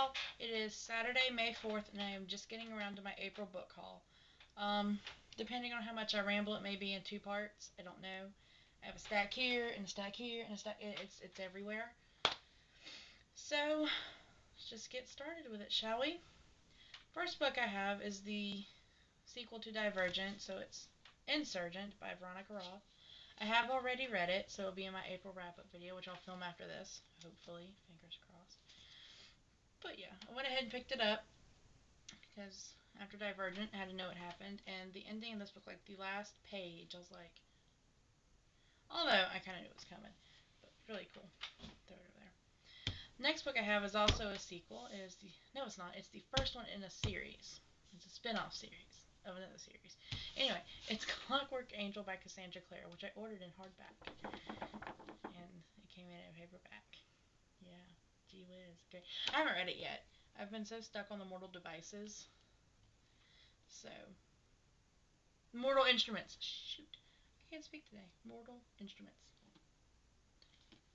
y'all. It is Saturday, May 4th, and I am just getting around to my April book haul. Depending on how much I ramble, it may be in 2 parts. I don't know. I have a stack here, and a stack here, and a stack. It's everywhere. So, let's just get started with it, shall we? First book I have is the sequel to Divergent, so it's Insurgent by Veronica Roth. I have already read it, so it'll be in my April wrap-up video, which I'll film after this, hopefully, fingers crossed. But yeah, I went ahead and picked it up because after Divergent, I had to know what happened, and the ending of this book, like the last page, I was like, although I kind of knew it was coming, but really cool. Throw it over there. Next book I have is also a sequel. No, it's not. It's the first one in a series. It's a spin-off series of another series. Anyway, it's Clockwork Angel by Cassandra Clare, which I ordered in hardback, and it came in paperback. Yeah, gee whiz, great. I haven't read it yet. I've been so stuck on the Mortal Devices. So, Mortal Instruments. Shoot, I can't speak today. Mortal Instruments.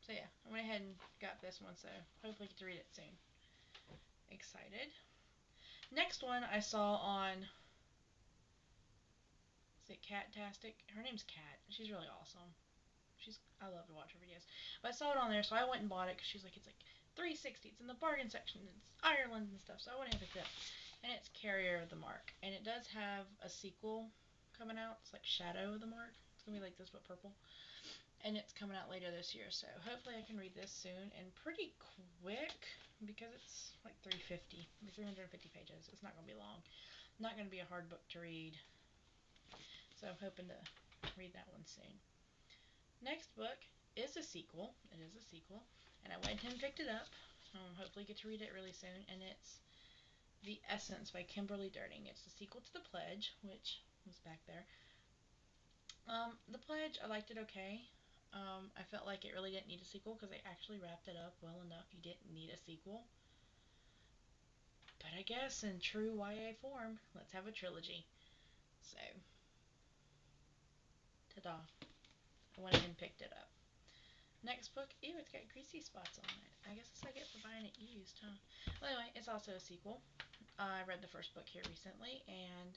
So yeah, I went ahead and got this one, so hopefully get to read it soon. Excited. Next one I saw on, is it Catastic? Her name's Kat. She's really awesome. I love to watch her videos. But I saw it on there, so I went and bought it because she's like, it's like $3.60. It's in the bargain section. It's Ireland and stuff, so I went and picked it up. And it's Carrier of the Mark. And it does have a sequel coming out. It's like Shadow of the Mark. It's going to be like this, but purple. And it's coming out later this year, so hopefully I can read this soon and pretty quick because it's like 350 pages. It's not going to be long. Not going to be a hard book to read, so I'm hoping to read that one soon. Next book is a sequel. It is a sequel, and I went and picked it up. Hopefully get to read it really soon, and it's The Essence by Kimberly Durning. It's the sequel to The Pledge, which was back there. The Pledge, I liked it okay. I felt like it really didn't need a sequel because they actually wrapped it up well enough. You didn't need a sequel. But I guess in true YA form, let's have a trilogy. So, ta-da. I went ahead and picked it up. Next book, ew, it's got greasy spots on it. I guess it's like I get for buying it used, huh? Well, anyway, it's also a sequel. I read the first book here recently, and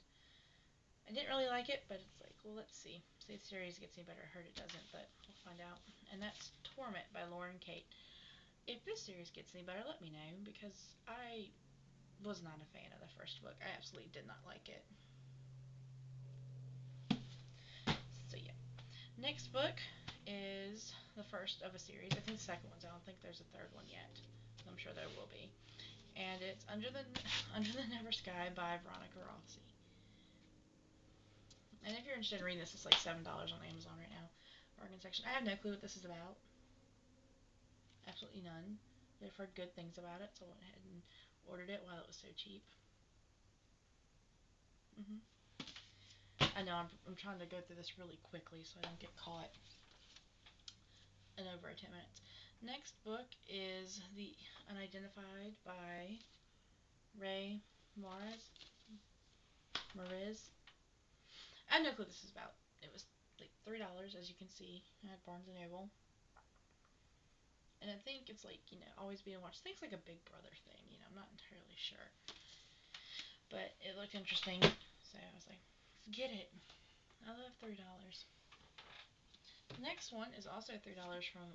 I didn't really like it, but it's like, well, let's see. See if the series gets any better. I heard it doesn't, but we'll find out. And that's Torment by Lauren Kate. If this series gets any better, let me know, because I was not a fan of the first book. I absolutely did not like it. So yeah. Next book is the first of a series. I think the second one's. I don't think there's a third one yet. I'm sure there will be. And it's Under the Never Sky by Veronica Rossi. And if you're interested in reading this, it's like $7 on Amazon right now. Bargain section. I have no clue what this is about. Absolutely none. I've heard good things about it, so I went ahead and ordered it while it was so cheap. I know I'm trying to go through this really quickly so I don't get caught in over 10 minutes. Next book is The Unidentified by Rae Mariz. I have no clue what this is about. It was like $3, as you can see, at Barnes & Noble. And I think it's like, always being watched. I think it's like a Big Brother thing, I'm not entirely sure. But it looked interesting, so I was like, get it. I love $3. The next one is also $3 from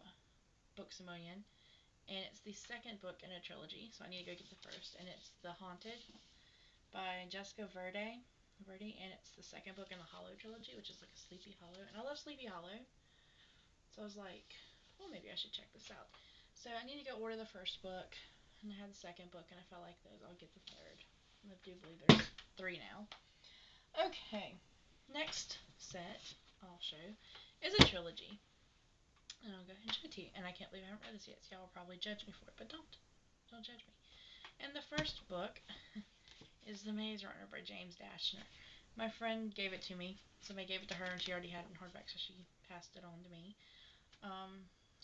Books-A-Million, and it's the second book in a trilogy, so I need to go get the first, and it's The Haunted by Jessica Verde, and it's the second book in the Hollow trilogy, which is like a Sleepy Hollow, and I love Sleepy Hollow, so I was like, well, maybe I should check this out. So I need to go order the first book, and I had the second book, and if I like those, I'll get the third. I do believe there's 3 now. Okay, next set I'll show is a trilogy. And I'll go ahead and show it to you. And I can't believe I haven't read this yet, so y'all will probably judge me for it, but don't. Don't judge me. And the first book is The Maze Runner by James Dashner. My friend gave it to me. Somebody gave it to her, and she already had it in hardback, so she passed it on to me.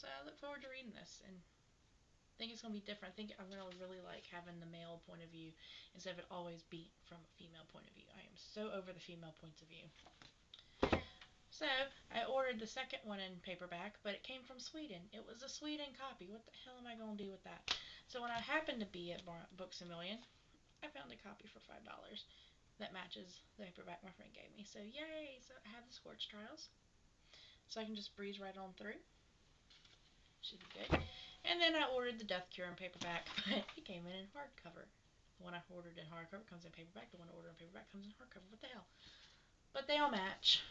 So I look forward to reading this, and I think it's going to be different. I think I'm going to really like having the male point of view instead of it always being from a female point of view. I am so over the female points of view. So, I ordered the second one in paperback, but it came from Sweden. It was a Sweden copy. What the hell am I going to do with that? So when I happened to be at Books A Million, I found a copy for $5 that matches the paperback my friend gave me. So yay! So I have the Scorch Trials, so I can just breeze right on through. Should be good. And then I ordered the Death Cure in paperback, but it came in hardcover. The one I ordered in hardcover comes in paperback. The one I ordered in paperback comes in hardcover. What the hell? But they all match,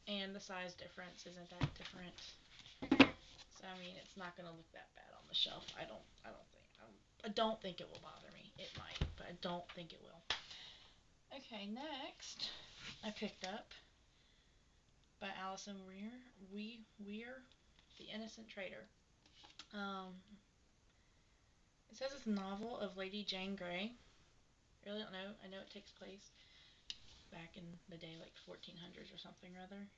and the size difference isn't that different. So I mean, it's not gonna look that bad on the shelf. I don't think it will bother me. It might, but I don't think it will. Okay, next I picked up by Alison Weir, The Innocent Traitor. It says it's a novel of Lady Jane Grey. I really don't know. I know it takes place back in the day, like 1400s or something rather.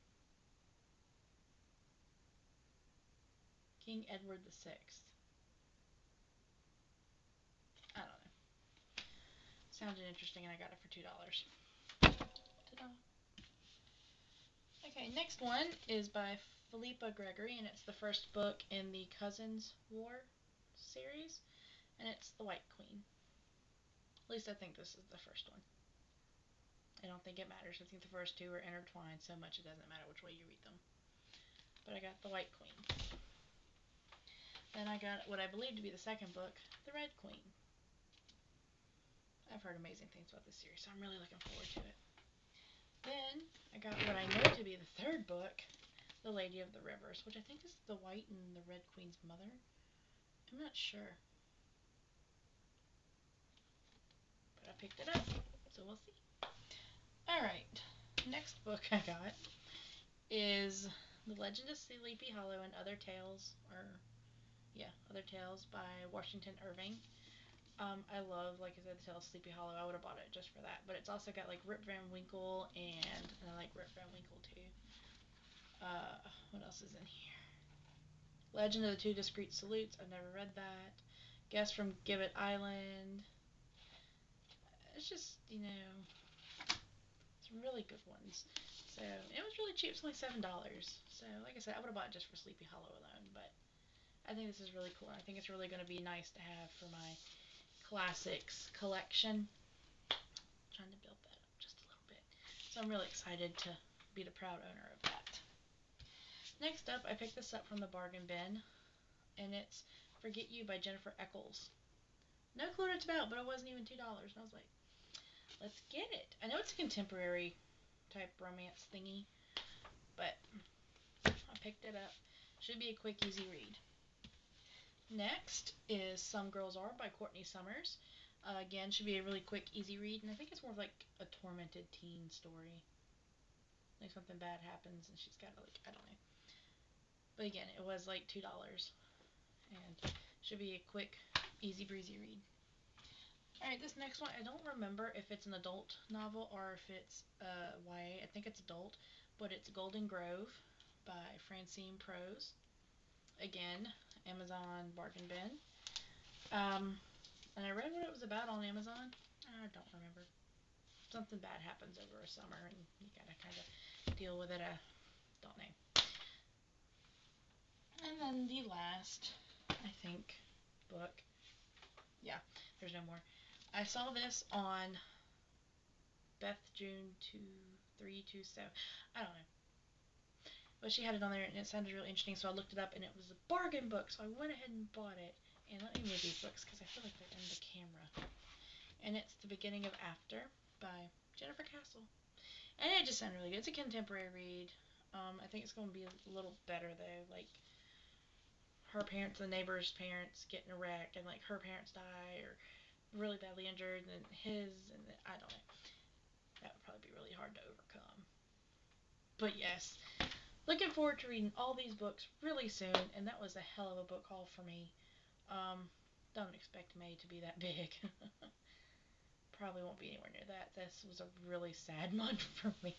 King Edward VI. I don't know. Sounded interesting, and I got it for $2. Ta-da. Okay, next one is by Philippa Gregory, and it's the first book in the Cousins War series, and it's The White Queen. At least I think this is the first one. I don't think it matters. I think the first two are intertwined so much it doesn't matter which way you read them. But I got The White Queen. Then I got what I believe to be the second book, The Red Queen. I've heard amazing things about this series, so I'm really looking forward to it. Then I got what I know to be the third book, The Lady of the Rivers, which I think is the White and the Red Queen's mother. I'm not sure. But I picked it up, so we'll see. Alright, next book I got is The Legend of Sleepy Hollow and Other Tales, Other Tales by Washington Irving. I love, like I said, the tale of Sleepy Hollow. I would have bought it just for that. But it's also got, like, Rip Van Winkle, and I like Rip Van Winkle, too. What else is in here? Legend of the Two Discreet Salutes. I've never read that. Guest from Gibbet Island. It's just, some really good ones. So, it was really cheap. It's only $7. So, like I said, I would have bought it just for Sleepy Hollow alone. But I think this is really cool. I think it's really going to be nice to have for my classics collection. I'm trying to build that up just a little bit. So I'm really excited to be the proud owner of that. Next up, I picked this up from the bargain bin, and it's Forget You by Jennifer Eccles. No clue what it's about, but it wasn't even $2, and I was like, let's get it. I know it's a contemporary type romance thingy, but I picked it up. Should be a quick, easy read. Next is Some Girls Are by Courtney Summers. Again, should be a really quick, easy read, and I think it's more like a tormented teen story. Like something bad happens, and she's got to, like, I don't know. But again, it was like $2, and should be a quick, easy breezy read. Alright, this next one, I don't remember if it's an adult novel or if it's YA. I think it's adult, but it's Golden Grove by Francine Prose. Again, Amazon bargain bin. And I read what it was about on Amazon. I don't remember. Something bad happens over a summer, and you gotta kind of deal with it. I don't know. And then the last, I think, book. Yeah, there's no more. I saw this on Beth June 2327. I don't know. But she had it on there, and it sounded really interesting, so I looked it up, and it was a bargain book, so I went ahead and bought it. And let me move these books, because I feel like they're in the camera. And it's The Beginning of After by Jennifer Castle. And it just sounded really good. It's a contemporary read. I think it's going to be a little better, though. Like, her parents and the neighbor's parents get in a wreck, and, like, her parents die, or really badly injured, and then his, and then, I don't know. That would probably be really hard to overcome. But yes, looking forward to reading all these books really soon, and that was a hell of a book haul for me. Don't expect May to be that big. Probably won't be anywhere near that. This was a really sad month for me.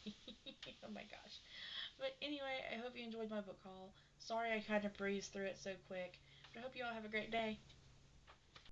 Oh my gosh. But anyway, I hope you enjoyed my book haul. Sorry I kind of breezed through it so quick, but I hope you all have a great day.